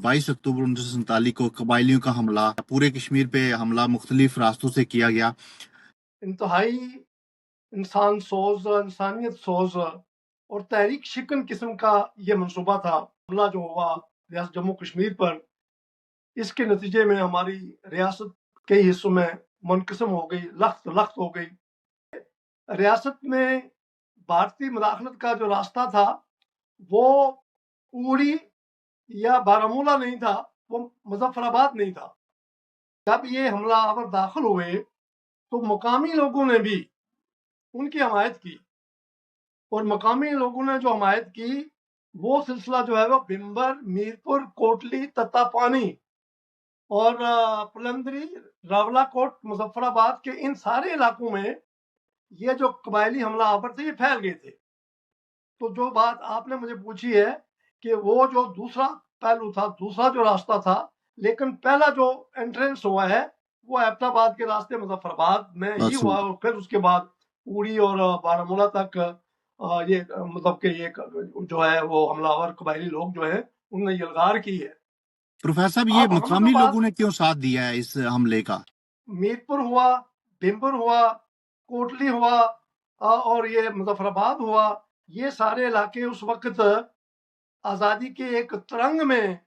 22 अक्टूबर 1947 को कबायलियों का हमला, पूरे कश्मीर पे हमला मुख्तलिफ रास्तों से किया गया। इंतहाई इंसान सोज, इंसानियत सोज और तहरीक शिकन किस्म का ये मंसूबा था। हमला जो हुआ रियासत जम्मू कश्मीर पर, इसके नतीजे में हमारी रियासत कई हिस्सों में मुनक़िस्म हो गई, लख्त लख्त हो गई। रियासत में भारतीय मुदाखलत का जो रास्ता था वो उड़ी या बारामूला नहीं था, वो मुजफ्फराबाद नहीं था। जब ये हमलावर दाखिल हुए तो मकामी लोगों ने भी उनकी हमायत की, और मकामी लोगों ने जो हमायत की वो सिलसिला जो है वो बिम्बर, मीरपुर, कोटली, तत्तापानी और पुलंदरी, रावलाकोट, मुजफ्फराबाद के इन सारे इलाकों में ये जो कबायली हमलावर थे ये फैल गए थे। तो जो बात आपने मुझे पूछी है कि वो जो दूसरा पहलू था, दूसरा जो रास्ता था, लेकिन पहला जो एंट्रेंस हुआ है वो एबटाबाद के रास्ते मुजफ्फराबाद में ही हुआ, और फिर उसके बाद उड़ी और बारामूला तक ये मतलब कि ये जो है वो हमलावर कबायली लोग जो है उन्होंने यलगार की है। प्रोफेसर साहब, ये मकामी लोगों ने क्यों साथ दिया है इस हमले का? मीरपुर हुआ, बिम्बर हुआ, कोटली हुआ और ये मुजफ्फराबाद हुआ, ये सारे इलाके उस वक्त आज़ादी के एक तरंग में,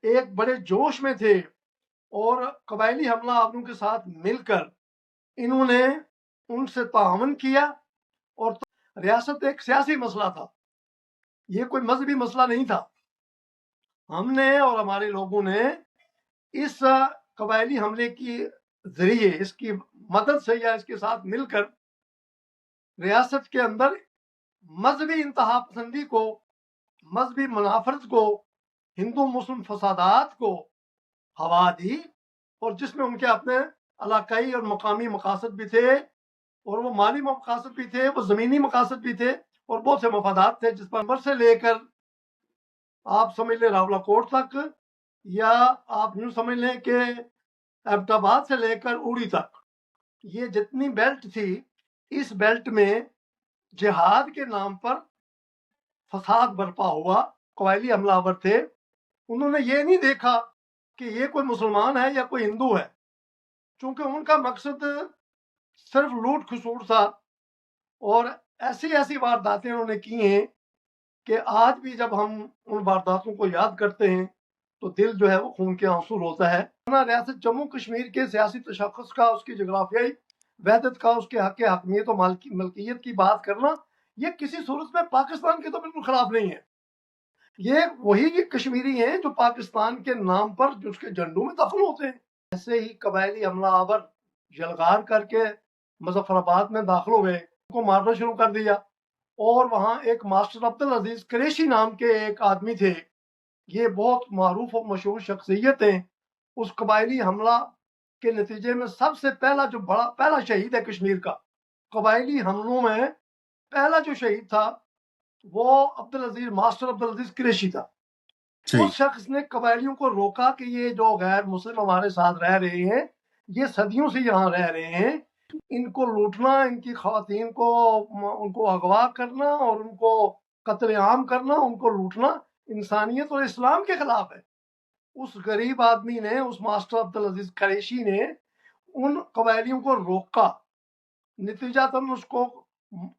एक बड़े जोश में थे, और कबायली हमलावरों के साथ मिलकर इन्होंने उनसे ताअवुन किया। और रियासत एक सियासी मसला था, ये कोई मजहबी मसला नहीं था। हमने और हमारे लोगों ने इस कबायली हमले की जरिए, इसकी मदद से या इसके साथ मिलकर रियासत के अंदर मजहबी इंतहा पसंदी को, मजहबी मुनाफरत को, हिंदू मुस्लिम फसादात को हवा दी, और जिसमें उनके अपने इलाकाई और मकामी मकासद भी थे, और वो माली मकासद भी थे, वो ज़मीनी मकासद भी थे, और बहुत से मफादात थे, जिस पर से लेकर आप समझ लें रावलाकोट तक, या आप यूँ समझ लें कि एबटाबाद से लेकर उड़ी तक, ये जितनी बेल्ट थी, इस बेल्ट में जिहाद के नाम पर फसाद बर्पा हुआ। कबायली हमलावर थे, उन्होंने ये नहीं देखा कि ये कोई मुसलमान है या कोई हिंदू है, चूंकि उनका मकसद सिर्फ लूट खसूट था, और ऐसी ऐसी वारदातें उन्होंने की हैं कि आज भी जब हम उन वारदातों को याद करते हैं तो दिल जो है वो खून के आंसू रोता है। रियासत जम्मू कश्मीर के सियासी तशख़्ख़ुस का, उसकी जोग्राफियाई वहदत का, उसके हक़ हकमियत और मलकियत की बात करना, ये किसी सूरत में पाकिस्तान के तो बिल्कुल खिलाफ नहीं है। ये वही कश्मीरी हैं जो पाकिस्तान के नाम पर जो उसके झंडों में दफन होते हैं। ऐसे ही कबायली हमलावर यलगार करके मुजफ्फराबाद में दाखिल हुए, उनको मारना शुरू कर दिया, और वहाँ एक मास्टर अब्दुल अजीज कुरैशी नाम के एक आदमी थे, ये बहुत मारूफ और मशहूर शख्सियत हैं। उस कबायली हमला के नतीजे में सबसे पहला शहीद है कश्मीर का। कबायली हमलों में पहला जो शहीद था वो मास्टर अब्दुल अजीज कुरैशी था। उस शख्स ने कबायलियों को रोका कि ये जो गैर मुस्लिम हमारे साथ रह रहे हैं, ये सदियों से यहाँ रह रहे हैं, इनको लूटना, इनकी ख़वातीन को उनको अगवा करना और उनको कत्लेआम करना, उनको लूटना इंसानियत और इस्लाम के खिलाफ है। उस गरीब आदमी ने, उस मास्टर अब्दुल अजीज कुरैशी ने उन कबायलियों को रोका, नतीजतन उसको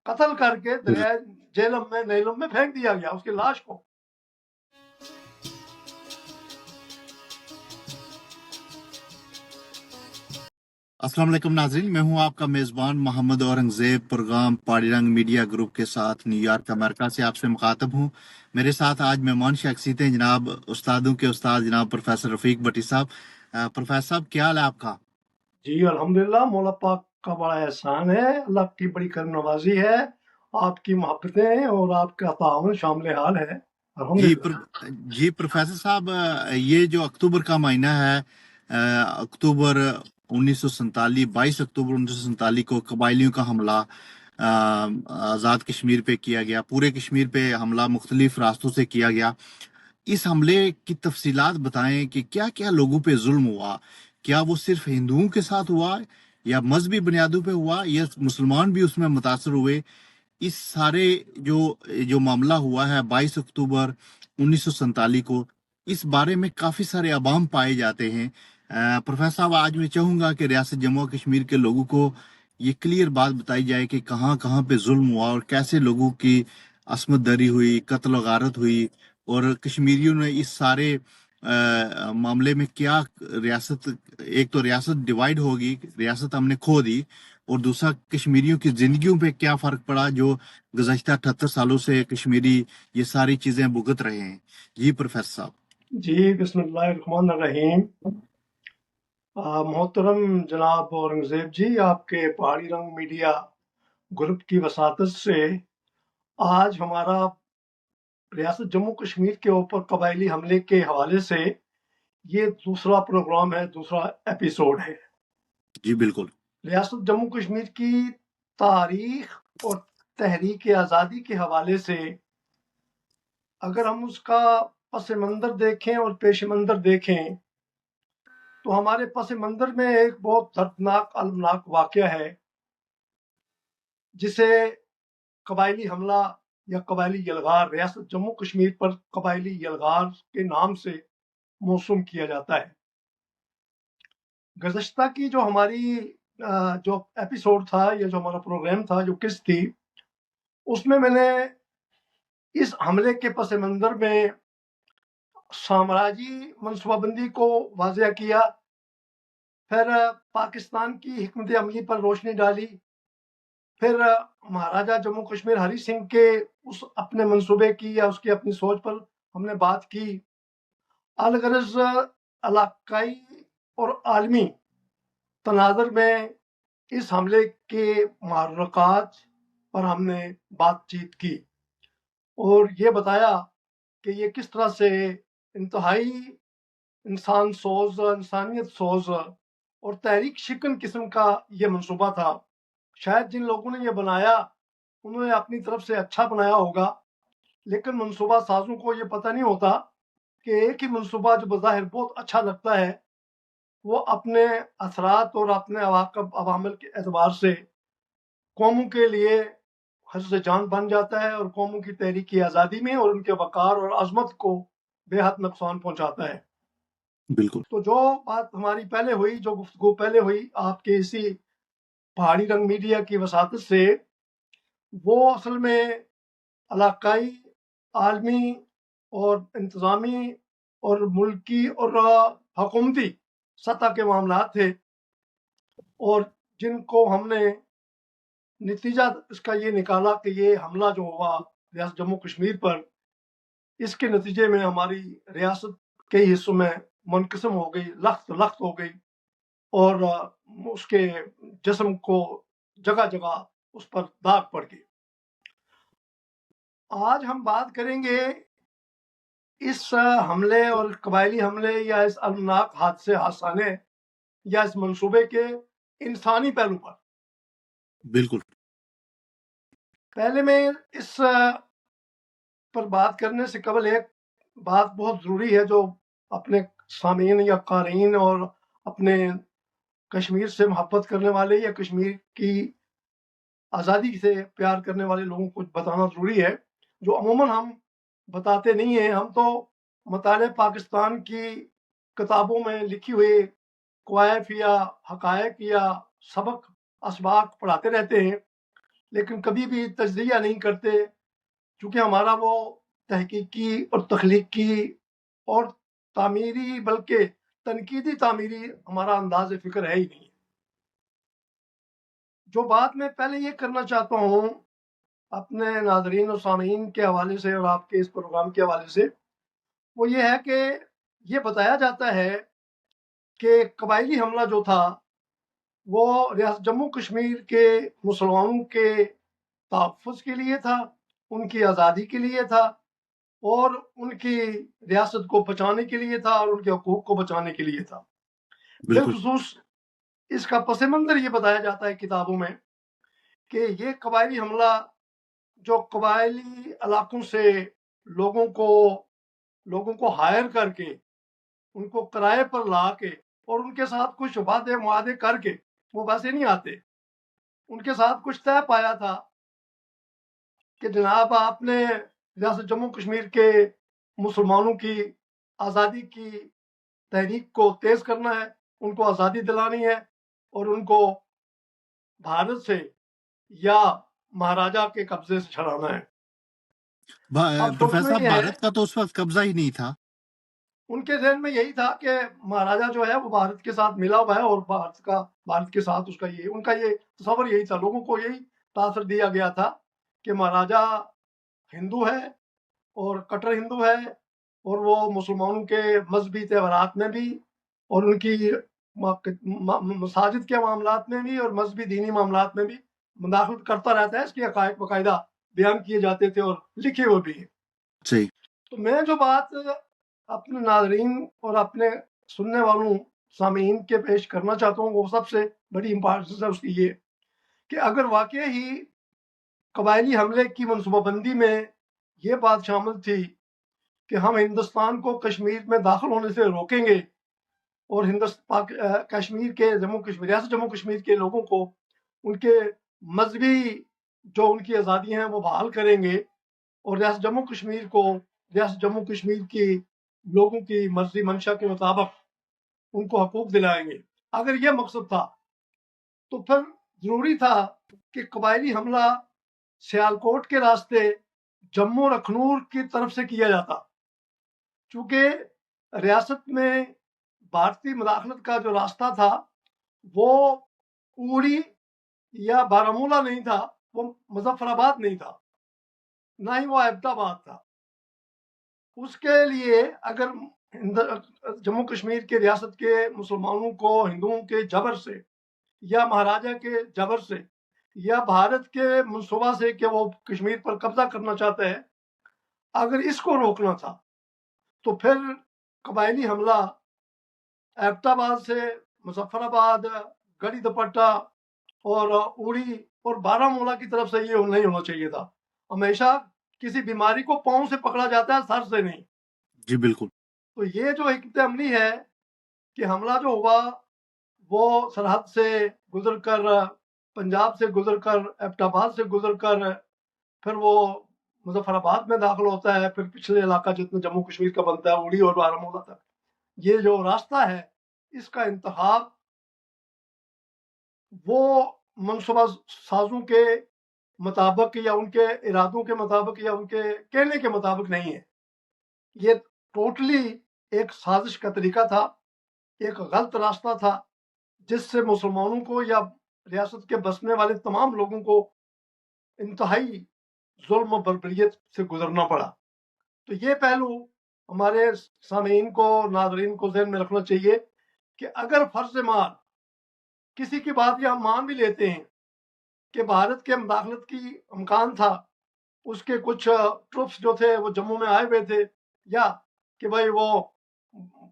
कत्ल करके दरिया झेलम में, नीलम में फेंक दिया गया, उसकी लाश को। अस्सलाम वालेकुम नाज़रीन, मैं हूं आपका मेज़बान मोहम्मद औरंगज़ेब। प्रोग्राम पहाड़ी रंग मीडिया ग्रुप के साथ न्यूयॉर्क अमेरिका से आपसे मुखातब हूं। मेरे साथ आज मेहमान शख्सियत हैं जनाब उस्तादों के उस्ताद जनाब प्रोफेसर रफीक भट्टी साहब। प्रोफेसर साहब, क्या हाल है आपका? जी अल्हम्दुलिल्लाह, मौला पाक का बड़ा एहसान है, अल्लाह की बड़ी करम नवाजी है, आपकी मोहब्बतें और आपका ताउन शामिल हाल है। जी प्रोफेसर साहब, ये जो अक्टूबर का महीना है, अक्टूबर 1947, 22 अक्टूबर 1947 को कबायलियों का हमला आज़ाद कश्मीर पे किया गया। पूरे कश्मीर पे हमला मुख्तलिफ रास्तों से किया गया। इस हमले की तफसीलात बताएं कि क्या क्या लोगों पे जुल्म हुआ। क्या वो सिर्फ हिंदुओं के साथ हुआ या मजहबी बुनियादों पे हुआ या मुसलमान भी उसमें मुतासर हुए? इस सारे जो मामला हुआ है 22 अक्टूबर 1947 को, इस बारे में काफ़ी सारे अवाम पाए जाते हैं। प्रोफेसर साहब, आज मैं चाहूँगा कि रियासत जम्मू और कश्मीर के लोगों को ये क्लियर बात बताई जाए कि कहाँ कहाँ पे जुल्म हुआ और कैसे लोगों की असमत दरी हुई, कत्ल और गारत हुई, और कश्मीरियों ने इस सारे मामले में क्या रियासत, एक तो रियासत डिवाइड होगी, रियासत हमने खो दी, और दूसरा कश्मीरियों की जिंदगियों पे क्या फ़र्क पड़ा जो गुज़श्ता 78 सालों से कश्मीरी ये सारी चीज़ें भुगत रहे हैं। जी प्रोफेसर साहब। जी, बिस्मिल्लाहिर्रहमानिर्रहीम। मोहतरम जनाब औरंगज़ेब जी, आपके पहाड़ी रंग मीडिया ग्रुप की वसातत से आज हमारा रियासत जम्मू कश्मीर के ऊपर कबायली हमले के हवाले से ये दूसरा प्रोग्राम है, दूसरा एपिसोड है। जी बिल्कुल। रियासत जम्मू कश्मीर की तारीख और तहरीक आज़ादी के हवाले से अगर हम उसका पस मंज़र देखें और पेश मंज़र देखें तो हमारे पस मंज़र में एक बहुत दर्दनाक अलमनाक वाक़या है जिसे कबायली हमला या कबायली यलगार, रियासत जम्मू कश्मीर पर कबायली यलगार के नाम से मौसूम किया जाता है। गुज़श्ता की जो हमारी जो एपिसोड था या जो हमारा प्रोग्राम था, जो किस्त थी, उसमें मैंने इस हमले के पस मंज़र में साम्राज्य मनसूबाबंदी को वाज़ेह किया, फिर पाकिस्तान की हिकमत अमली पर रोशनी डाली, फिर महाराजा जम्मू कश्मीर हरि सिंह के उस अपने मंसूबे की या उसकी अपनी सोच पर हमने बात की। अलगरज इलाकाई और आलमी तनाज़र में इस हमले के महरक़ात पर हमने बातचीत की और ये बताया कि ये किस तरह से इंतहाई इंसान सोज, इंसानियत सोज और तहरीक शिकन किस्म का ये मंसूबा था। शायद जिन लोगों ने ये बनाया उन्होंने अपनी तरफ से अच्छा बनाया होगा, लेकिन मंसूबा साजों को ये पता नहीं होता कि एक ही मंसूबा जो बज़ाहिर बहुत अच्छा लगता है वो अपने असरात और अपने अवाक़िब अवामिल के एतबार से कौमों के लिए हर्ज़ जान बन जाता है और कौमों की तहरीकी आज़ादी में और उनके वक़ार और अज़मत को बेहद नुकसान पहुँचाता है। बिल्कुल। तो जो बात हमारी पहले हुई, जो गुफ्तगू पहले हुई आपके इसी पहाड़ी रंग मीडिया की वसातत से, वो असल में इलाकाई, आलमी और इंतज़ामी और मुल्की और हुकूमती सतह के मामलात थे और जिनको हमने नतीजा इसका ये निकाला कि ये हमला जो हुआ रियासत जम्मू कश्मीर पर, इसके नतीजे में हमारी रियासत कई हिस्सों में मुनक़िस्म हो गई, लख्त लख्त हो गई और उसके जिस्म को जगह-जगह उस पर दाग पड़ गई। आज हम बात करेंगे इस हमले और कबायली हमले या इस अलमनाक हादसे हादसाने या इस मंसूबे के इंसानी पहलू पर। बिल्कुल। पहले मैं इस पर बात करने से कबल एक बात बहुत ज़रूरी है जो अपने सामीन या क़ारीन और अपने कश्मीर से मोहब्बत करने वाले या कश्मीर की आज़ादी से प्यार करने वाले लोगों को बताना ज़रूरी है, जो अमूमन हम बताते नहीं हैं। हम तो मताले पाकिस्तान की किताबों में लिखी हुई कवायफ या हक़ाइक़ या सबक असबाक पढ़ाते रहते हैं, लेकिन कभी भी तज्ज़िया नहीं करते, चूँकि हमारा वो तहकीकी और तख्लीकी और तामीरी बल्कि तनकीदी तामीरी हमारा अंदाज़ फ़िक्र है ही नहीं। जो बात मैं पहले ये करना चाहता हूँ अपने नाज़रीन और सामीन के हवाले से और आपके इस प्रोग्राम के हवाले से, वो ये है कि ये बताया जाता है कि कबायली हमला जो था वो रियासत जम्मू कश्मीर के मुसलमानों के तहफ़्फ़ुज़ के लिए था, उनकी आज़ादी के लिए था और उनकी रियासत को बचाने के लिए था और उनके हकूक़ को बचाने के लिए था। बिल्कुल। बिलख़ुसूस इसका पस मंज़र ये बताया जाता है किताबों में कि ये कबायली हमला जो कबायली इलाकों से लोगों को लोगों को हायर करके, उनको किराए पर ला के और उनके साथ कुछ वादे-मुआदे करके, वो वैसे नहीं आते। उनके साथ कुछ तय पाया था कि जनाब आपने रियासत जम्मू कश्मीर के मुसलमानों की آزادی کی تحریک کو تیز کرنا ہے، ان کو آزادی دلانی ہے اور ان کو بھارت سے یا مہاراجا کے قبضے سے چھڑانا ہے۔ اب پروفیسر سوچنا صاحب، یہ ہے، بھارت کا تو اس وقت قبضہ ہی نہیں تھا۔ ان کے ذہن میں یہی تھا کہ مہاراجا جو ہے وہ بھارت کے ساتھ ملا ہوا ہے اور بھارت کے ساتھ اس کا ان کا یہ تصور یہی تھا، لوگوں کو یہی تاثر دیا گیا تھا کہ مہاراجا ہندو ہے اور کٹر ہندو ہے اور وہ مسلمانوں کے مذہبی تہوارات میں بھی اور ان کی مساجد کے معاملات میں بھی اور مذہبی دینی معاملات میں بھی مداخلت کرتا رہتا ہے۔ اس کے حقائق باقاعدہ بیان کیے جاتے تھے اور لکھے ہوئے بھی ہیں۔ صحیح۔ تو میں جو بات اپنے ناظرین اور اپنے سننے والوں سامعین کے پیش کرنا چاہتا ہوں وہ سب سے بڑی امپورٹنس ہے اس کی یہ کہ اگر واقع ہی قبائلی حملے کی منصوبہ بندی میں یہ بات شامل تھی کہ ہم ہندوستان کو کشمیر میں داخل ہونے سے روکیں گے اور کشمیر کے ریاست جموں کشمیر کے لوگوں کو ان کے مذہبی جو ان کی آزادی ہیں وہ بحال کریں گے اور ریاست جموں کشمیر کو ریاست جموں کشمیر کی لوگوں کی مرضی منشا کے مطابق ان کو حقوق دلائیں گے، اگر یہ مقصد تھا تو پھر ضروری تھا کہ قبائلی حملہ سیالکوٹ کے راستے جموں اور اخنور کی طرف سے کیا جاتا، چونکہ ریاست میں بھارتی مداخلت کا جو راستہ تھا وہ اوڑی یا بارامولہ نہیں تھا، وہ مظفر آباد نہیں تھا، نہ ہی وہ ایبٹ آباد تھا۔ اس کے لیے اگر جموں کشمیر کے ریاست کے مسلمانوں کو ہندوؤں کے جبر سے یا مہاراجا کے جبر سے یا بھارت کے منصوبہ سے کہ وہ کشمیر پر قبضہ کرنا چاہتا ہے، اگر اس کو روکنا تھا تو پھر قبائلی حملہ ایبٹ آباد سے مظفر آباد، گڑھی دوپٹہ اور اوڑی اور بارامولہ کی طرف سے یہ نہیں ہونا چاہیے تھا۔ ہمیشہ کسی بیماری کو پاؤں سے پکڑا جاتا ہے، سر سے نہیں۔ جی بالکل۔ تو یہ جو حکمت عملی ہے کہ حملہ جو ہوا وہ سرحد سے گزر کر پنجاب سے گزر کر ایبٹ آباد سے گزر کر پھر وہ مظفر آباد میں داخل ہوتا ہے، پھر پچھلے علاقہ جتنا جموں کشمیر کا بنتا ہے اوڑی اور بارامولہ تک، یہ جو راستہ ہے اس کا انتخاب وہ منصوبہ سازوں کے مطابق یا ان کے ارادوں کے مطابق یا ان کے کہنے کے مطابق نہیں ہے، یہ ٹوٹلی ایک سازش کا طریقہ تھا، ایک غلط راستہ تھا جس سے مسلمانوں کو یا ریاست کے بسنے والے تمام لوگوں کو انتہائی ظلم و بربریت سے گزرنا پڑا۔ تو یہ پہلو ہمارے سامعین کو ناظرین کو ذہن میں رکھنا چاہیے کہ اگر فرض مال کسی کی بات یہ ہم مان بھی لیتے ہیں کہ بھارت کے مداخلت کی امکان تھا، اس کے کچھ ٹروپس جو تھے وہ جموں میں آئے ہوئے تھے، یا کہ بھائی وہ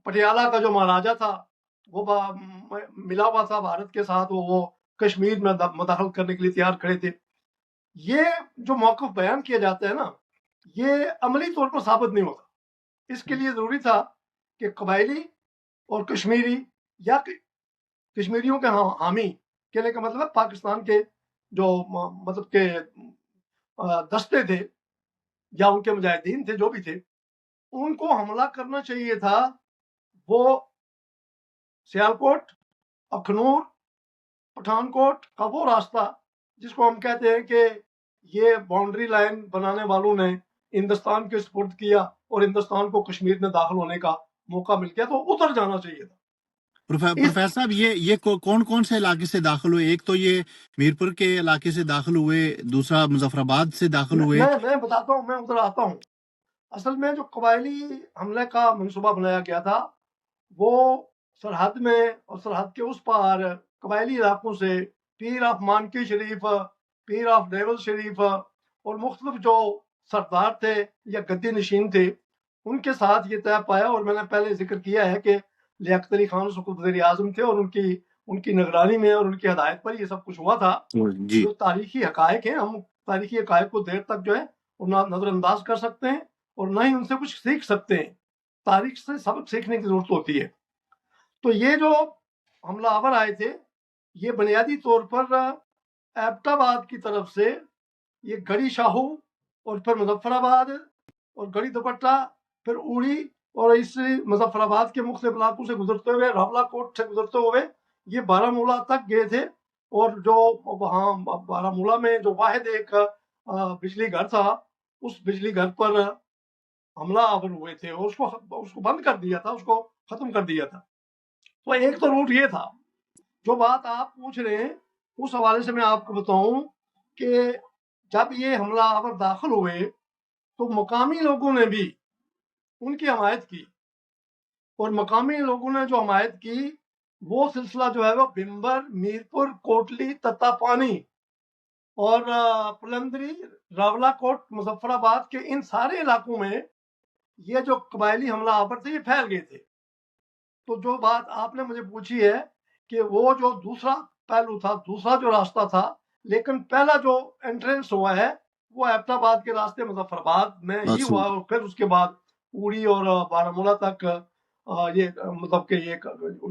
پٹیالہ کا جو مہاراجا تھا وہ ملا ہوا تھا بھارت کے ساتھ، وہ کشمیر میں مداخلت کرنے کے لیے تیار کھڑے تھے، یہ جو موقف بیان کیا جاتا ہے نا یہ عملی طور پر ثابت نہیں ہوتا۔ اس کے لیے ضروری تھا کہ قبائلی اور کشمیری یا کشمیریوں کے حامی، کہنے کا مطلب ہے پاکستان کے جو مطلب کہ دستے تھے یا ان کے مجاہدین تھے جو بھی تھے، ان کو حملہ کرنا چاہیے تھا وہ سیالکوٹ، اخنور، پٹھان کوٹ کا وہ راستہ جس کو ہم کہتے ہیں کہ یہ باؤنڈری لائن بنانے والوں نے ہندوستان کے سپرد کیا اور ہندوستان کو کشمیر میں داخل ہونے کا موقع مل گیا، تو اتر جانا چاہیے تھا۔ پروفیسر صاحب، یہ کون کون سے علاقے سے داخل ہوئے؟ ایک تو یہ میرپور کے علاقے سے داخل ہوئے، دوسرا مظفر آباد سے داخل ہوئے۔ میں بتاتا ہوں، میں ادھر آتا ہوں۔ اصل میں جو قبائلی حملے کا منصوبہ بنایا گیا تھا وہ سرحد میں اور سرحد کے اس پار قبائلی علاقوں سے پیر آف مانکی شریف، پیر آف ڈیول شریف اور مختلف جو سردار تھے یا گدی نشین تھے ان کے ساتھ یہ طے پایا، اور میں نے پہلے ذکر کیا ہے کہ لیاقت علی خان وزیر اعظم تھے اور ان کی نگرانی میں اور ان کی ہدایت پر یہ سب کچھ ہوا تھا۔ جی جو تاریخی حقائق ہیں، ہم تاریخی حقائق کو دیر تک جو ہے نظر انداز کر سکتے ہیں اور نہ ہی ان سے کچھ سیکھ سکتے ہیں، تاریخ سے سبق سیکھنے کی ضرورت ہوتی ہے۔ تو یہ جو حملہ آور آئے تھے یہ بنیادی طور پر ایبٹ آباد کی طرف سے یہ گڑھی شاہو اور پھر مظفر آباد اور گڑھی دوپٹہ پھر اوڑی اور اس مظفرآباد کے مختلف علاقوں سے گزرتے ہوئے راولا کوٹ سے گزرتے ہوئے یہ بارہمولہ تک گئے تھے، اور جو وہاں بارہمولہ میں جو واحد ایک بجلی گھر تھا، اس بجلی گھر پر حملہ آور ہوئے تھے اور اس کو بند کر دیا تھا، اس کو ختم کر دیا تھا۔ تو ایک تو روٹ یہ تھا۔ جو بات آپ پوچھ رہے ہیں اس حوالے سے میں آپ کو بتاؤں کہ جب یہ حملہ آور داخل ہوئے تو مقامی لوگوں نے بھی ان کی حمایت کی، اور مقامی لوگوں نے جو حمایت کی وہ سلسلہ جو ہے وہ بمبر، میرپور، کوٹلی، تتا پانی اور پلندری، راولا کوٹ، مظفرآباد کے ان سارے علاقوں میں یہ جو قبائلی حملہ آور تھے یہ پھیل گئے تھے۔ تو جو بات آپ نے مجھے پوچھی ہے کہ وہ جو دوسرا پہلو تھا، دوسرا جو راستہ تھا، لیکن پہلا جو انٹرنس ہوا ہے وہ ایبٹ آباد کے راستے مظفرآباد میں ہی ہوا، اور پھر اس کے بعد پوری اور بارہمولہ تک یہ مطلب کہ یہ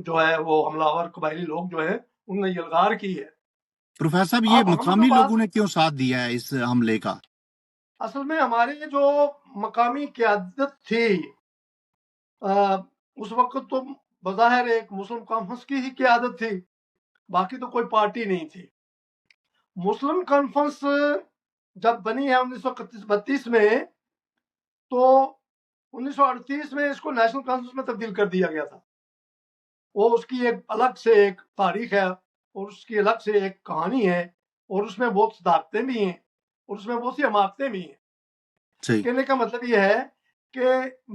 جو ہے وہ حملہ آور قبائلی لوگ جو ہیں انہوں نے یلغار کی ہے۔ پروفیسر صاحب، یہ اب ہم جو مقامی بات لوگوں نے کیوں ساتھ دیا ہے اس حملے کا؟ اصل میں ہمارے جو مقامی قیادت تھی اس وقت تو بظاہر ایک مسلم کانفرنس کی ہی قیادت تھی، باقی تو کوئی پارٹی نہیں تھی۔ مسلم کانفرنس جب بنی ہے 1932 میں، تو 1938 میں اس کو نیشنل کانفرنس میں تبدیل کر دیا گیا تھا۔ وہ اس کی ایک الگ سے ایک تاریخ ہے اور اس کی الگ سے ایک کہانی ہے، اور اس میں بہت صداقتیں بھی ہیں اور اس میں بہت سی حماقتیں بھی ہیں۔ صحیح۔ کہنے کا مطلب یہ ہے کہ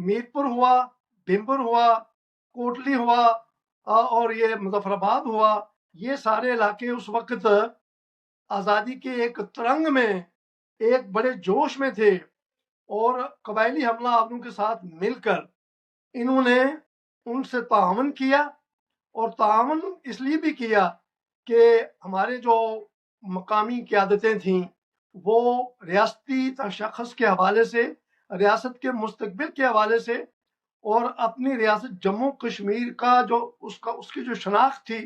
میرپور ہوا، بھمبر ہوا، کوٹلی ہوا اور یہ مظفرآباد ہوا، یہ سارے علاقے اس وقت آزادی کے ایک ترنگ میں ایک بڑے جوش میں تھے، اور قبائلی حملہ آوروں کے ساتھ مل کر انہوں نے ان سے تعاون کیا، اور تعاون اس لیے بھی کیا کہ ہمارے جو مقامی قیادتیں تھیں وہ ریاستی تشخص کے حوالے سے، ریاست کے مستقبل کے حوالے سے، اور اپنی ریاست جموں کشمیر کا جو اس کی جو شناخت تھی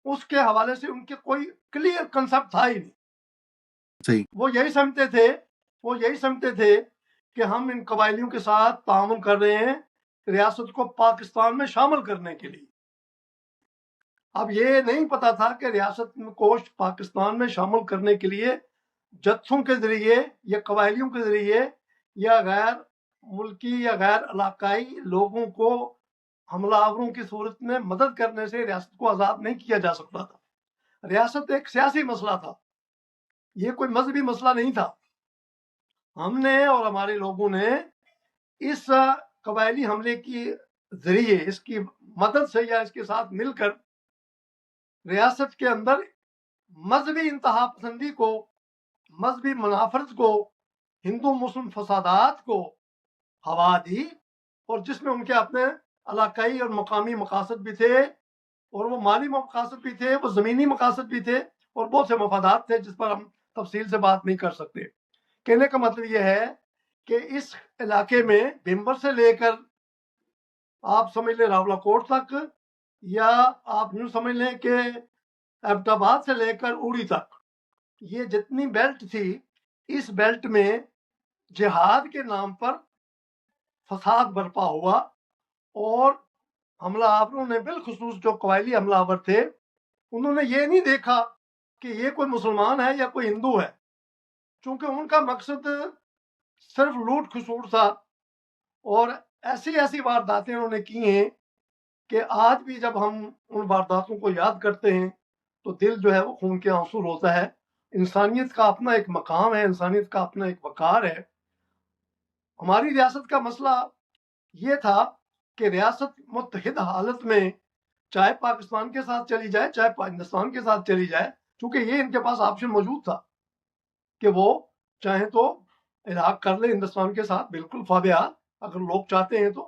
اس کے حوالے سے ان کے کوئی کلیئر کنسپٹ تھا ہی نہیں۔ صحیح۔ وہ یہی سمجھتے تھے کہ ہم ان قبائلیوں کے ساتھ تعاون کر رہے ہیں ریاست کو پاکستان میں شامل کرنے کے لیے۔ اب یہ نہیں پتا تھا کہ ریاست کو پاکستان میں شامل کرنے کے لیے جتھوں کے ذریعے یا قبائلیوں کے ذریعے یا غیر ملکی یا غیر علاقائی لوگوں کو حملہ آوروں کی صورت میں مدد کرنے سے ریاست کو آزاد نہیں کیا جا سکتا تھا۔ ریاست ایک سیاسی مسئلہ تھا، یہ کوئی مذہبی مسئلہ نہیں تھا۔ ہم نے اور ہمارے لوگوں نے اس قبائلی حملے کی ذریعے، اس کی مدد سے یا اس کے ساتھ مل کر ریاست کے اندر مذہبی انتہا پسندی کو، مذہبی منافرت کو، ہندو مسلم فسادات کو ہوا دی، اور جس میں ان کے اپنے علاقائی اور مقامی مقاصد بھی تھے، اور وہ مالی مقاصد بھی تھے، وہ زمینی مقاصد بھی تھے، اور بہت سے مفادات تھے جس پر ہم تفصیل سے بات نہیں کر سکتے۔ کہنے کا مطلب یہ ہے کہ اس علاقے میں بھمبر سے لے کر آپ سمجھ لیں راولا کوٹ تک، یا آپ یوں سمجھ لیں کہ ایبٹ آباد سے لے کر اوڑی تک، یہ جتنی بیلٹ تھی، اس بیلٹ میں جہاد کے نام پر فساد برپا ہوا، اور حملہ آوروں نے بالخصوص جو قبائلی حملہ آور تھے انہوں نے یہ نہیں دیکھا کہ یہ کوئی مسلمان ہے یا کوئی ہندو ہے، چونکہ ان کا مقصد صرف لوٹ کھسوٹ تھا، اور ایسی وارداتیں انہوں نے کی ہیں کہ آج بھی جب ہم ان وارداتوں کو یاد کرتے ہیں تو دل جو ہے وہ خون کے آنسو روتا ہے۔ انسانیت کا اپنا ایک مقام ہے، انسانیت کا اپنا ایک وقار ہے۔ ہماری ریاست کا مسئلہ یہ تھا کہ ریاست متحد حالت میں چاہے پاکستان کے ساتھ چلی جائے چاہے ہندوستان کے ساتھ چلی جائے، چونکہ یہ ان کے پاس آپشن موجود تھا کہ وہ چاہیں تو الحاق کر لیں ہندوستان کے ساتھ، بالکل فابحال اگر لوگ چاہتے ہیں تو،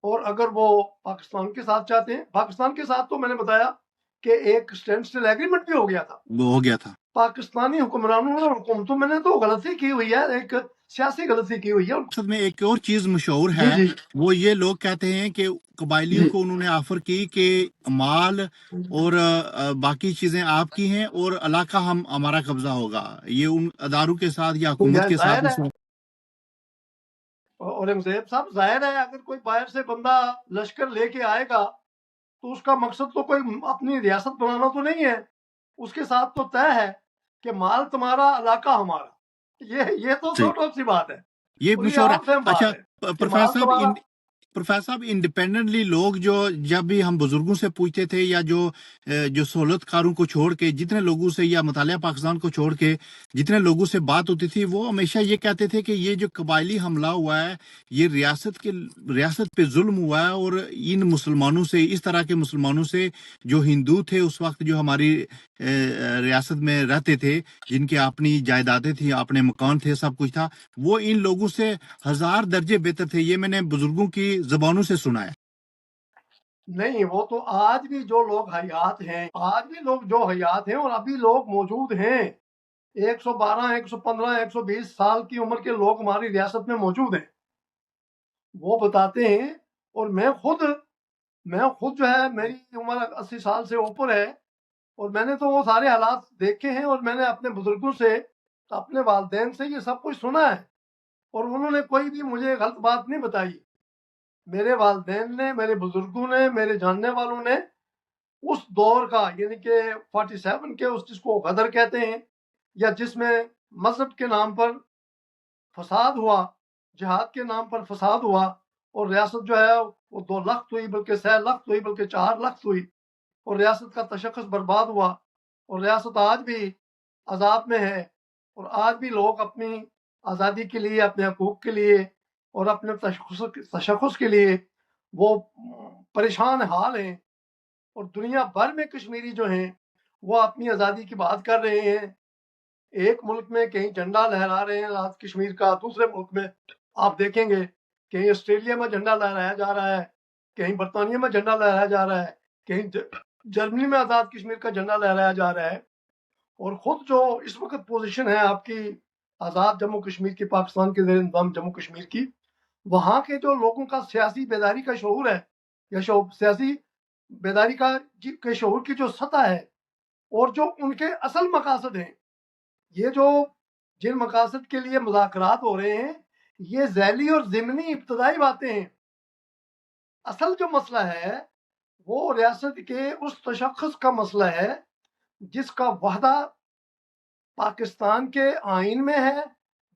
اور اگر وہ پاکستان کے ساتھ چاہتے ہیں، پاکستان کے ساتھ تو میں نے بتایا کہ ایک اسٹینڈ اسٹل ایگریمنٹ بھی ہو گیا تھا۔ وہ ہو گیا تھا۔ پاکستانی حکمرانوں اور حکومتوں میں نے تو غلطی کی ہوئی ہے، ایک سیاسی غلطی کی ہوئی ہے۔ مقصد میں ایک اور چیز مشہور ہے، جی وہ یہ لوگ کہتے ہیں کہ قبائلیوں کو انہوں نے آفر کی کہ مال اور باقی چیزیں آپ کی ہیں اور علاقہ ہمارا قبضہ ہوگا، یہ ان اداروں کے ساتھ یا حکومت کے ساتھ ظاہر ہے، औरंगजेब साहब, जाहिर है अगर कोई बाहर से बंदा लश्कर लेके आएगा तो उसका मकसद तो कोई अपनी रियासत बनाना तो नहीं है, उसके साथ तो तय है कि माल तुम्हारा, इलाका हमारा। ये तो सही, सॉर्ट ऑफ सी बात है, ये और ये मशहूर है। आम फहम बात अच्छा, है कि प्रोफेसर माल साहब, तुम्हारा। प्रोफेसर साहब, इंडिपेंडेंटली लोग जो, जब भी हम बुजुर्गों से पूछते थे, या जो सहूलतकारों को छोड़ के जितने लोगों से, या मुतालिया पाकिस्तान को छोड़ के जितने लोगों से बात होती थी, वो हमेशा ये कहते थे कि ये जो कबायली हमला हुआ है, ये रियासत पे जुल्म हुआ है, और इन मुसलमानों से, इस तरह के मुसलमानों से जो हिंदू थे उस वक्त, जो हमारी रियासत में रहते थे, जिनकी अपनी जायदादें थी, अपने मकान थे, सब कुछ था, वो इन लोगों से हजार दर्जे बेहतर थे। ये मैंने बुजुर्गों की जबानों से सुना है। नहीं, वो तो आज भी जो लोग हयात हैं, आज भी लोग जो हयात हैं और अभी लोग मौजूद हैं, 112, 115, 120 साल की उम्र के लोग हमारी रियासत में मौजूद हैं, वो बताते हैं। और मैं खुद जो है, मेरी उम्र 80 साल से ऊपर है, और मैंने तो वो सारे हालात देखे हैं, और मैंने अपने बुजुर्गों से, अपने वालदेन से ये सब कुछ सुना है, और उन्होंने कोई भी मुझे गलत बात नहीं बताई। मेरे वालदेन ने, मेरे बुजुर्गों ने, मेरे जानने वालों ने उस दौर का, यानी कि 47 के, उस जिसको गदर कहते हैं, या जिसमें मजहब के नाम पर फसाद हुआ, जिहाद के नाम पर फसाद हुआ, और रियासत जो है वो 2 लाख हुई, बल्कि 6 लाख हुई, बल्कि 4 लाख हुई, और रियासत का तशख्खुस बर्बाद हुआ, और रियासत आज भी अजाब में है, और आज भी लोग अपनी आज़ादी के लिए, अपने हकूक़ के लिए, और अपने तशख्खुस के लिए वो परेशान हाल हैं। और दुनिया भर में कश्मीरी जो हैं वो अपनी आज़ादी की बात कर रहे हैं। एक मुल्क में कहीं झंडा लहरा रहे हैं आज कश्मीर का, दूसरे मुल्क में आप देखेंगे कहीं ऑस्ट्रेलिया में झंडा लहराया जा रहा है, कहीं बरतानिया में झंडा लहराया जा रहा है, कहीं जर्मनी में आज़ाद कश्मीर का झंडा लहराया जा रहा है। और खुद जो इस वक्त पोजीशन है आपकी आज़ाद जम्मू कश्मीर की, पाकिस्तान के ज़ेर इंतज़ाम जम्मू कश्मीर की, वहाँ के जो लोगों का सियासी बेदारी का शऊर है, या सियासी बेदारी के शऊर की जो सतह है, और जो उनके असल मकासद हैं, ये जो जिन मकासद के लिए मुज़ाकरात हो रहे हैं, ये ज़ैली और ज़िमनी इब्तदाई बातें हैं। असल जो मसला है वो रियासत के उस तशख्खुस का मसला है जिसका वादा पाकिस्तान के आइन में है,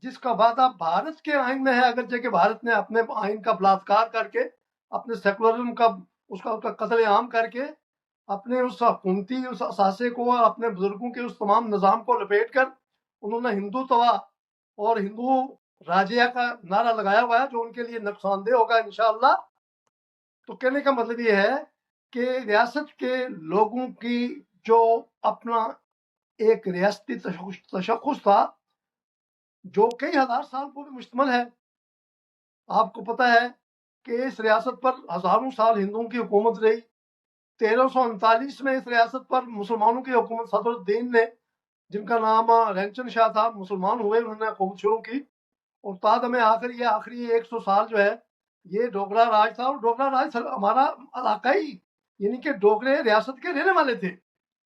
जिसका वादा भारत के आइन में है, अगरचे कि भारत ने अपने आइन का बलात्कार करके, अपने सेकुलरिज्म का उसका कत्लेआम करके, अपने उस हुकूमती उस असासे को और अपने बुजुर्गों के उस तमाम निज़ाम को लपेट कर उन्होंने हिंदुत्व और हिंदू राज्य का नारा लगाया हुआ है, जो उनके लिए नुकसानदेह होगा इंशाअल्लाह। तो कहने का मतलब ये है कि रियासत के लोगों की जो अपना एक रियासती तशख्खुस था, जो कई हजार साल पर मुश्तमल है। आपको पता है कि इस रियासत पर हजारों साल हिंदुओं की हुकूमत रही। 1339 में इस रियासत पर मुसलमानों की हुकूमत सदरुद्दीन ने, जिनका नाम रैंचन शाह था, मुसलमान हुए, उन्होंने हुकूमत शुरू की, और ताद में आखिरी 100 साल जो है ये डोगरा राज था। और डोगरा राज हमारा इलाकाई, यानी कि डोगरे रियासत के रहने वाले थे,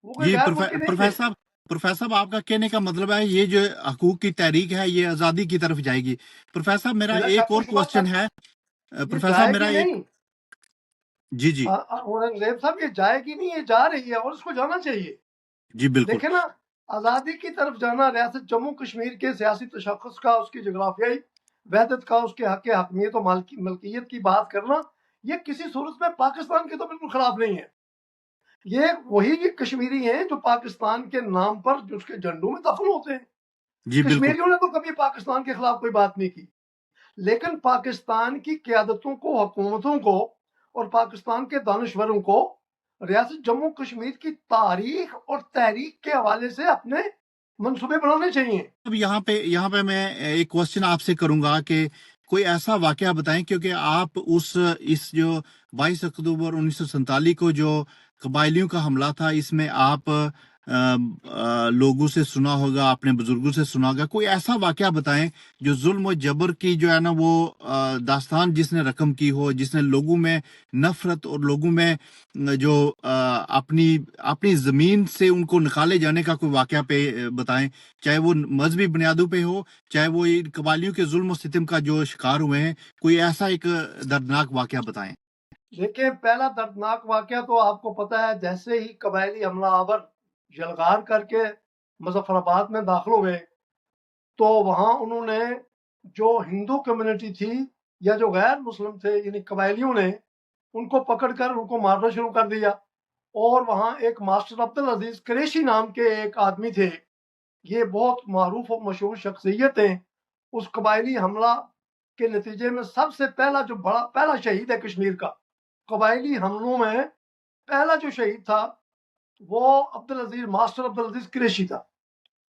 वो कोई ये गैर मुल्की नहीं थे। प्रोफेसर साहब, आपका कहने का मतलब है ये जो हकूक की तहरीक है, ये आज़ादी की तरफ जाएगी। प्रोफेसर साहब, मेरा बिला एक शक और क्वेश्चन है। ये प्रोफेसर साहब, मेरा जाएगी एक, नहीं। जी जी औरंगजेब साहब, ये जाएगी नहीं, ये जा रही है, और इसको जाना चाहिए। जी, बिल्कुल। देखे ना, आज़ादी की तरफ जाना, रियासत जम्मू कश्मीर के सियासी तशख्खुस का, उसकी जोग्राफियाई वहदत का, उसके हक हकमियत और मलकियत की बात करना, ये किसी सूरत में पाकिस्तान के तो बिल्कुल खिलाफ नहीं है। ये वही कश्मीरी हैं जो पाकिस्तान के नाम पर जो उसके झंडों में दफन होते हैं। जी बिल्कुल। कश्मीरियों ने तो कभी पाकिस्तान के खिलाफ कोई बात नहीं की, लेकिन पाकिस्तान की क़यादतों को, हुकूमतों को, और पाकिस्तान के दानश्वरों को रियासत जम्मू कश्मीर की तारीख और तहरीक के हवाले से अपने मंसूबे बनाने चाहिए। अब यहाँ पे मैं एक क्वेश्चन आपसे करूंगा कि कोई ऐसा वाकया बताएं, क्योंकि आप इस जो 22 अक्टूबर 1947 को जो कबायलियों का हमला था, इसमें आप लोगों से सुना होगा, अपने बुजुर्गों से सुना होगा, कोई ऐसा वाकया बताएं जो जुल्म और जबर की जो है ना वो दास्तान जिसने रकम की हो, जिसने लोगों में नफरत और लोगों में जो अपनी अपनी जमीन से उनको निकाले जाने का कोई वाकया पे बताएं, चाहे वो मजहबी बुनियादों पे हो, चाहे वो इन कबालियों के जुल्म और सितम का जो शिकार हुए हैं, कोई ऐसा एक दर्दनाक वाकया बताएं। देखिए, पहला दर्दनाक वाकया तो आपको पता है, जैसे ही कबायली हमलावर यलगार करके मुजफ्फराबाद में दाखिल हुए तो वहां उन्होंने जो हिंदू कम्युनिटी थी या जो गैर मुस्लिम थे यानी कबायलियों ने उनको पकड़कर उनको मारना शुरू कर दिया। और वहां एक मास्टर अब्दुल अजीज कुरैशी नाम के एक आदमी थे, ये बहुत मारूफ और मशहूर शख्सियत हैं। उस कबायली हमला के नतीजे में सबसे पहला जो पहला शहीद है कश्मीर का, कबायली हमलों में पहला जो शहीद था वो मास्टर अब्दुल अजीज कुरैशी था।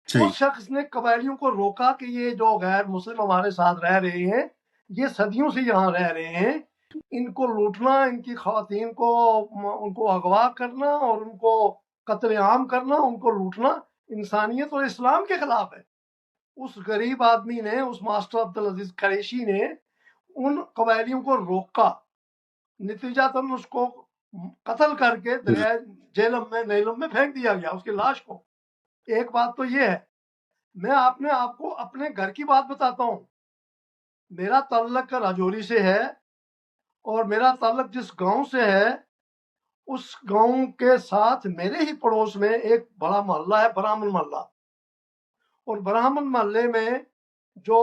सही। उस शख्स ने कबायलियों को रोका कि ये जो गैर मुस्लिम हमारे साथ रह रहे हैं, ये सदियों से यहाँ रह रहे हैं, इनको लूटना, इनकी खवातीन को उनको अगवा करना और उनको कत्लेआम करना, उनको लूटना इंसानियत और इस्लाम के खिलाफ है। उस गरीब आदमी ने, उस मास्टर अब्दुल अजीज कुरैशी ने उन कबायलियों को रोका, नतीजतन उसको कत्ल करके दरिया नीलम में फेंक दिया गया, उसकी लाश को। एक बात तो ये है, मैं आपको अपने घर की बात बताता हूँ। मेरा ताल्लुक राजौरी से है और मेरा ताल्लुक जिस गांव से है उस गांव के साथ मेरे ही पड़ोस में एक बड़ा मोहल्ला है, ब्राह्मण मोहल्ला। और ब्राह्मण मोहल्ले में जो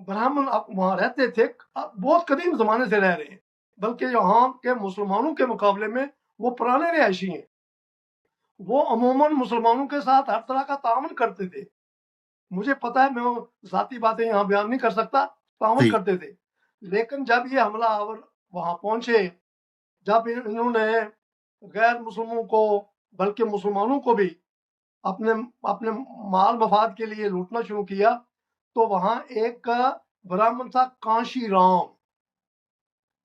ब्राह्मण वहां रहते थे बहुत कदीम जमाने से रह रहे हैं, बल्कि यहाँ के मुसलमानों के मुकाबले में वो पुराने रिहायशी हैं। वो अमूमन मुसलमानों के साथ हर तरह का ताउन करते थे। मुझे पता है, मैं वो जाती बातें यहाँ बयान नहीं कर सकता, ताउन सही। करते थे। लेकिन जब ये हमलावर वहां पहुंचे, जब इन्होंने गैर मुसलमानों को बल्कि मुसलमानों को भी अपने अपने माल मफाद के लिए लूटना शुरू किया, तो वहां एक ब्राह्मण था कांशी राम।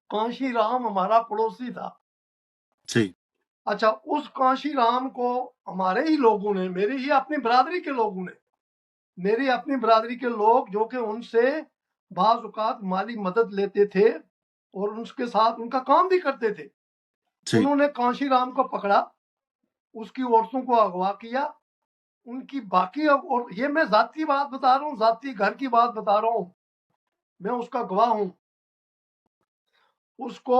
कांशी राम हमारा पड़ोसी था। सही। अच्छा, उस कांशी राम को हमारे ही लोगों ने, मेरी ही अपनी बरादरी के लोगों ने, मेरी अपनी बरादरी के लोग जो कि उनसे बाज़ औक़ात माली मदद लेते थे और उसके साथ उनका काम भी करते थे, सही। उन्होंने कांशी राम को पकड़ा, उसकी औरतों को अगवा किया, उनकी बाकी, और ये मैं जाती बात बता रहा हूँ, जाती घर की बात बता रहा हूँ, मैं उसका गवाह हूँ। उसको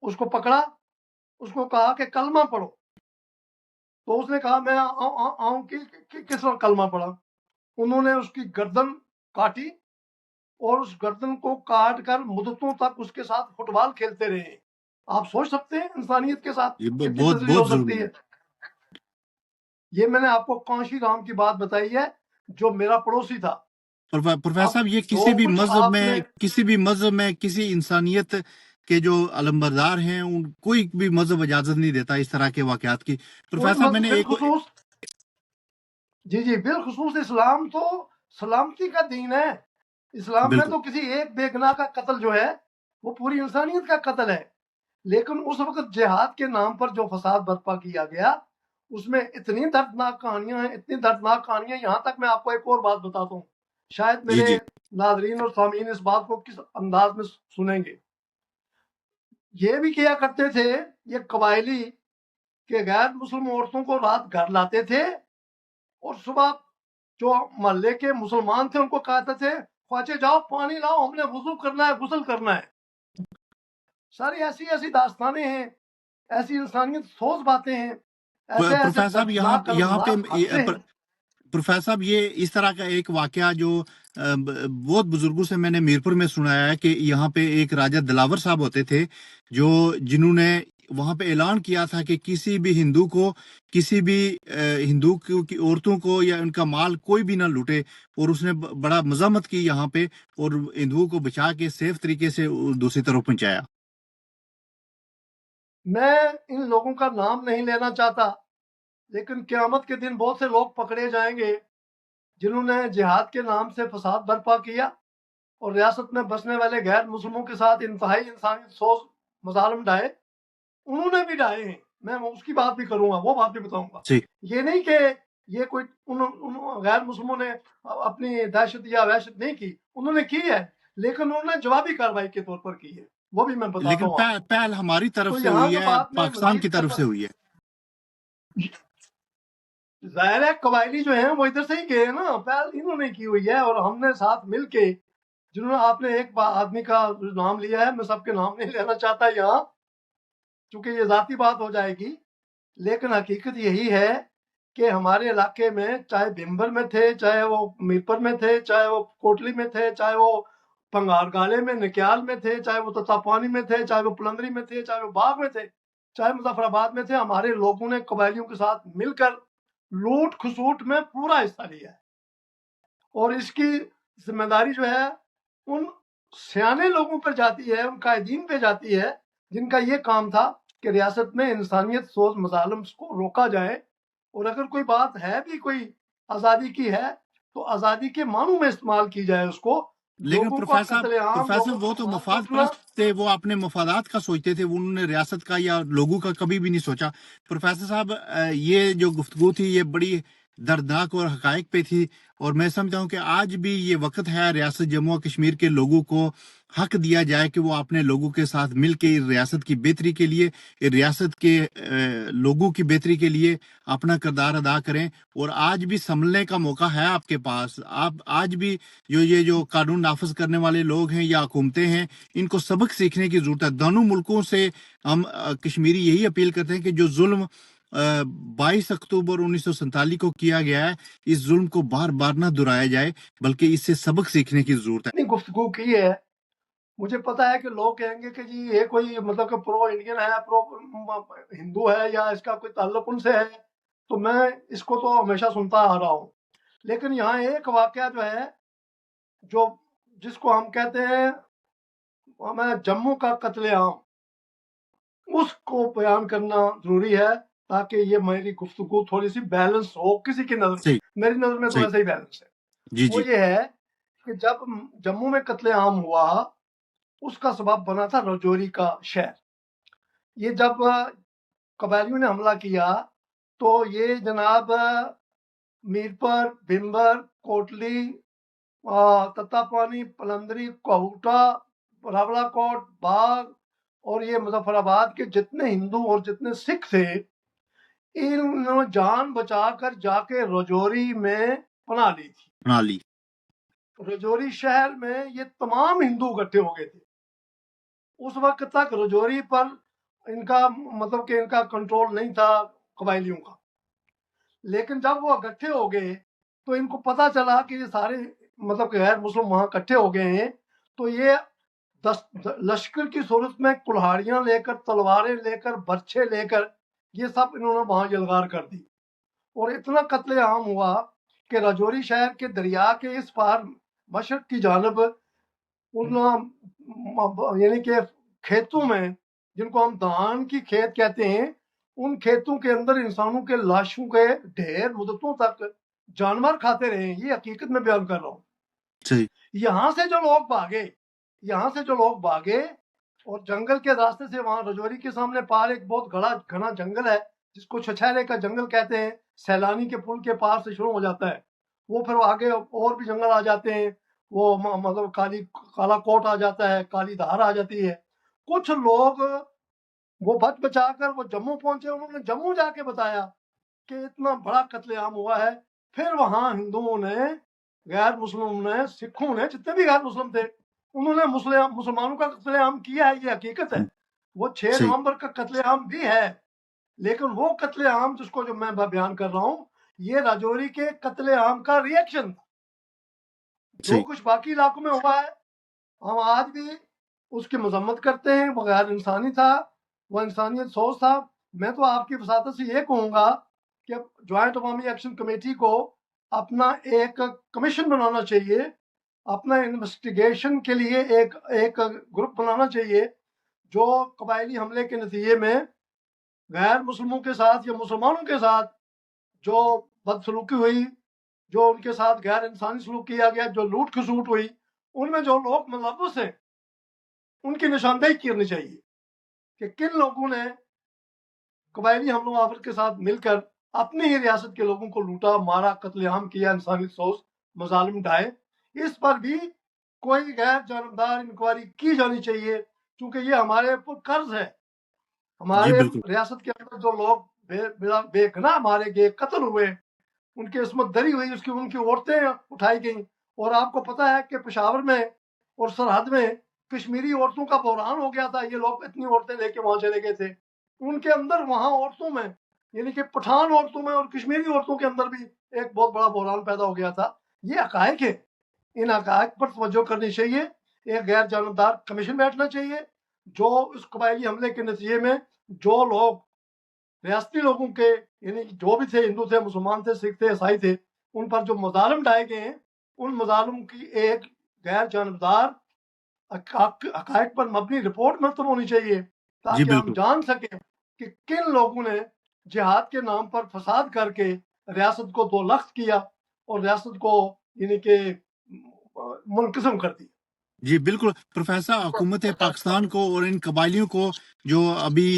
उसको पकड़ा, उसको कहा कि कलमा पढ़ो, तो उसने कहा मैं आऊं किस वक्त कलमा पढ़ा। उन्होंने उसकी गर्दन काटी और उस गर्दन को काट कर मुद्दतों तक उसके साथ फुटबॉल खेलते रहे। आप सोच सकते हैं इंसानियत के साथ ये कितनी बहुत तजरीज हो बहुत सकती जुल्म है। है। ये मैंने आपको कांशी राम की बात बताई है जो मेरा पड़ोसी था। प्रोफेसर अब साहब, ये जो कुछ आपने, किसी भी मजहब में किसी इंसानियत के जो अलमबरदार हैं उन कोई भी मजहब इजाजत नहीं देता इस तरह के वाकयात की। कोई प्रोफेसर साहब, मैंने एक बिलखुसूस, जी बिलखुसूस इस्लाम तो सलामती का दीन है। इस्लाम में बिल्कुल तो किसी एक बेगुनाह का कत्ल जो है वो पूरी इंसानियत का कत्ल है। लेकिन उस वक्त जिहाद के नाम पर जो फसाद बर्पा किया गया, उसमें इतनी दर्दनाक कहानियां हैं, इतनी दर्दनाक कहानियां। यहाँ तक मैं आपको एक और बात बताता हूँ, शायद जी मेरे जी। नाजरीन और सामीन इस बात को किस अंदाज में सुनेंगे। ये भी किया करते थे ये कबायली के गैर मुस्लिम औरतों को रात घर लाते थे और सुबह जो मोहल्ले के मुसलमान थे उनको कहते थे, ख्वाचे जाओ पानी लाओ, हमने वजू करना है, गुस्ल करना है। सारी ऐसी ऐसी दास्तानें हैं, ऐसी इंसानियत सोच बातें हैं, ऐसे ऐसे प्रोफेसर साहब, दर्दनाक यहाँ पे अलमनाक हादसे हैं। प्रोफेसर साहब, ये इस तरह का एक वाकया जो बहुत बुजुर्गों से मैंने मीरपुर में सुनाया है कि यहाँ पे एक राजा दिलावर साहब होते थे जो जिन्होंने वहां पे ऐलान किया था कि किसी भी हिंदू को, किसी भी की औरतों को या उनका माल कोई भी ना लूटे। और उसने बड़ा मजम्मत की यहाँ पे और हिंदुओं को बचा के सेफ तरीके से दूसरी तरफ पहुंचाया। मैं इन लोगों का नाम नहीं लेना चाहता, लेकिन क़यामत के दिन बहुत से लोग पकड़े जाएंगे जिन्होंने जिहाद के नाम से फसाद बर्पा किया और रियासत में बसने वाले गैर मुस्लिमों के साथ इंतहाई इंसानियत सोच मजालिम ढाए। उन्होंने भी ढाए हैं। میں اس کی بات بھی کروں گا، وہ بات بھی بتاؤں گا. صحیح. یہ نہیں کہ یہ کوئی غیر مسلموں نے اپنی دہشت یا وحشت نہیں کی، انہوں نے کی ہے، لیکن انہوں نے جوابی کارروائی کے طور پر کی ہے، وہ بھی میں بتاتا لیکن ہوں آپ کو. پہل ہماری طرف تو سے یہاں ہوئی جو ہے، بات میں پاکستان کی مزید طرف سے ہوئی ہے. ظاہر ہے قبائلی جو ہیں وہ ادھر سے ہی گئے ہیں نا، پہل انہوں نے کی ہوئی ہے، اور ہم نے ساتھ مل کے، جنہوں نے آپ نے ایک آدمی کا نام لیا ہے، میں سب کے نام نہیں لینا چاہتا یہاں چونکہ یہ ذاتی بات ہو جائے گی، لیکن حقیقت یہی ہے کہ ہمارے علاقے میں چاہے بھمبر میں تھے، چاہے وہ میرپر میں تھے، چاہے وہ کوٹلی میں تھے، چاہے وہ پنگار گالے میں نکیال میں تھے، چاہے وہ تتاپانی میں تھے، چاہے وہ پلندری میں تھے، چاہے وہ باغ میں تھے، چاہے مظفر آباد میں تھے، ہمارے لوگوں نے قبائلیوں کے ساتھ مل کر لوٹ کھسوٹ میں پورا حصہ لیا ہے. اور اس کی ذمہ داری جو ہے ان سیانے لوگوں پر جاتی ہے، ان قائدین پہ جاتی ہے، جن کا یہ کام تھا کہ ریاست میں انسانیت سوز مظالم کو روکا جائے، اور اگر کوئی بات ہے بھی کوئی آزادی کی ہے تو آزادی کے معنوں میں استعمال کی جائے اس کو. لیکن لوگوں کا قتل عام، پروفیسر لوگوں وہ کا تو مال مفاد لوٹنا. پرست تھے، وہ اپنے مفادات کا سوچتے تھے، انہوں نے ریاست کا یا لوگوں کا کبھی بھی نہیں سوچا. پروفیسر صاحب، یہ جو گفتگو تھی یہ بڑی دردناک اور حقائق پہ تھی، اور میں سمجھتا ہوں کہ آج بھی یہ وقت ہے ریاست جموں و کشمیر کے لوگوں کو حق دیا جائے کہ وہ اپنے لوگوں کے ساتھ مل کے ریاست کی بہتری کے لیے، ریاست کے لوگوں کی بہتری کے لیے اپنا کردار ادا کریں. اور آج بھی سنبھلنے کا موقع ہے آپ کے پاس. آپ آج بھی جو قانون نافذ کرنے والے لوگ ہیں یا حکومتیں ہیں، ان کو سبق سیکھنے کی ضرورت ہے. دونوں ملکوں سے ہم کشمیری یہی اپیل کرتے ہیں کہ جو ظلم 22 اکتوبر 1947 کو کیا گیا ہے، اس ظلم کو بار بار نہ دہرایا جائے، بلکہ اس سے سبق سیکھنے کی ضرورت ہے. گفتگو کی ہے. مجھے پتا ہے کہ لوگ کہیں گے کہ جی یہ کوئی مطلب کہ پرو انڈین ہے، پرو ہندو ہے، یا اس کا کوئی تعلق ان سے ہے، تو میں اس کو تو ہمیشہ سنتا آ رہا ہوں. لیکن یہاں ایک واقعہ جو ہے، جو جس کو ہم کہتے ہیں ہمیں جموں کا قتل عام، اس کو بیان کرنا ضروری ہے تاکہ یہ میری گفتگو تھوڑی سی بیلنس ہو کسی کی نظر میں. صحیح. میری نظر میں تو صحیح. ایسا ہی بیلنس ہے. جی وہ جی. یہ ہے کہ جب جموں میں قتل عام ہوا، اس کا سبب بنا تھا رجوری کا شہر. یہ جب قبائلیوں نے حملہ کیا تو یہ جناب میرپر، بھمبر، کوٹلی، تتاپانی، پلندری، کوہوٹا، راولا کوٹ، باغ اور یہ مظفر آباد کے جتنے ہندو اور جتنے سکھ تھے، انہوں نے جان بچا کر جا کے رجوری میں پناہ لی تھی. بنا لی. رجوری شہر میں یہ تمام ہندو اکٹھے ہو گئے تھے. اس وقت تک رجوری پر ان کا مطلب کہ ان کا کنٹرول نہیں تھا قبائلیوں کا. لیکن جب وہ اکٹھے ہو گئے تو ان کو پتا چلا کہ یہ سارے مطلب کہ غیر مسلم وہاں اکٹھے ہو گئے ہیں، تو یہ لشکر کی صورت میں کلہاڑیاں لے کر، تلواریں لے کر، برچھے لے کر، یہ سب انہوں نے وہاں یلغار کر دی. اور اتنا قتل عام ہوا کہ رجوری شہر کے دریا کے اس پار مشرق کی جانب یعنی کہ کھیتوں میں، جن کو ہم دھان کی کھیت کہتے ہیں، ان کھیتوں کے اندر انسانوں کے لاشوں کے ڈھیر مدتوں تک جانور کھاتے رہے. یہ حقیقت میں بیان کر رہا ہوں. صحیح. یہاں سے جو لوگ بھاگے اور جنگل کے راستے سے، وہاں رجوری کے سامنے پار ایک بہت گھنا جنگل ہے جس کو چھچھیرے کا جنگل کہتے ہیں، سیلانی کے پل کے پار سے شروع ہو جاتا ہے. وہ پھر آگے اور بھی جنگل آ جاتے ہیں، وہ مطلب کالا کوٹ آ جاتا ہے، کالی دھار آ جاتی ہے. کچھ لوگ وہ بچ بچا کر وہ جموں پہنچے، انہوں نے جموں جا کے بتایا کہ اتنا بڑا قتل عام ہوا ہے. پھر وہاں ہندوؤں نے، غیر مسلموں نے، سکھوں نے، جتنے بھی غیر مسلم تھے، انہوں نے مسلمانوں کا قتل عام کیا ہے. یہ حقیقت ہے. وہ 6 صحیح. نومبر کا قتل عام بھی ہے، لیکن وہ قتل عام جس کو جو میں بیان کر رہا ہوں، یہ راجوری کے قتل عام کا ریئیکشن تھا. جو صحیح. کچھ باقی علاقوں میں ہوا ہے، ہم آج بھی اس کی مذمت کرتے ہیں. وہ غیر انسانی تھا، وہ انسانیت سوز تھا. میں تو آپ کی وساطت سے یہ کہوں گا کہ جوائنٹ عوامی ایکشن کمیٹی کو اپنا ایک کمیشن بنانا چاہیے، اپنا انویسٹیگیشن کے لیے ایک گروپ بنانا چاہیے جو قبائلی حملے کے نتیجے میں غیر مسلموں کے ساتھ یا مسلمانوں کے ساتھ جو بدسلوکی ہوئی، جو ان کے ساتھ غیر انسانی سلوک کیا گیا، جو لوٹ کھسوٹ ہوئی، ان میں جو لوگ ملوث ہیں ان کی نشاندہی کرنی چاہیے کہ کن لوگوں نے قبائلی حملوں آور کے ساتھ مل کر اپنی ہی ریاست کے لوگوں کو لوٹا، مارا، قتل عام کیا، انسانی سوز مظالم ڈھائے، اس پر بھی کوئی غیر جانبدار انکوائری کی جانی چاہیے، کیونکہ یہ ہمارے اوپر قرض ہے۔ جی ہمارے بالکل ریاست کے اندر جو لوگ بے گناہ مارے گئے، قتل ہوئے، ان کی عصمت دری ہوئی، ان کی عورتیں اٹھائی گئیں، اور آپ کو پتا ہے کہ پشاور میں اور سرحد میں کشمیری عورتوں کا بحران ہو گیا تھا، یہ لوگ اتنی عورتیں لے کے وہاں چلے گئے تھے، ان کے اندر وہاں عورتوں میں، یعنی کہ پٹھان عورتوں میں اور کشمیری عورتوں کے اندر بھی ایک بہت بڑا بحران پیدا ہو گیا تھا۔ یہ حقائق ہے، ان حقائق پر توجہ کرنی چاہیے، ایک غیر جانبدار کمیشن بیٹھنا چاہیے جو اس قبائلی حملے کے نتیجے میں جو لوگ ریاستی لوگوں کے، یعنی جو بھی تھے، ہندو تھے، مسلمان تھے، سکھ تھے، عیسائی تھے، ان پر جو مظالم ڈھائے گئے ہیں، ان مظالم کی ایک غیر جانبدار حقائق پر مبنی رپورٹ مرتب ہونی چاہیے، جی تاکہ ہم بالکل جان سکیں کہ کن لوگوں نے جہاد کے نام پر فساد کر کے ریاست کو دو لخت کیا اور ریاست کو یعنی کہ منقسم کر دیا۔ جی بالکل پروفیسر، حکومت پاکستان کو اور ان قبائلیوں کو جو ابھی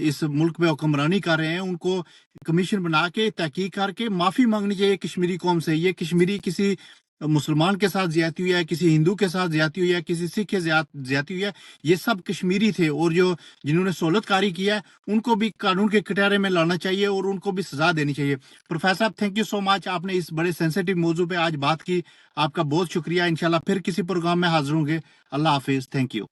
اس ملک میں حکمرانی کر رہے ہیں، ان کو کمیشن بنا کے تحقیق کر کے معافی مانگنی چاہیے کشمیری قوم سے۔ یہ کشمیری کسی مسلمان کے ساتھ زیادتی ہوئی ہے، کسی ہندو کے ساتھ زیادتی ہوئی ہے، کسی سکھ کے زیادتی ہوئی ہے، یہ سب کشمیری تھے، اور جنہوں نے سہولت کاری کیا ہے ان کو بھی قانون کے کٹہرے میں لانا چاہیے اور ان کو بھی سزا دینی چاہیے۔ پروفیسر صاحب، تھینک یو سو مچ، آپ نے اس بڑے سینسیٹیو موضوع پہ آج بات کی، آپ کا بہت شکریہ۔ انشاءاللہ پھر کسی پروگرام میں حاضر ہوں گے۔ اللہ حافظ، تھینک یو۔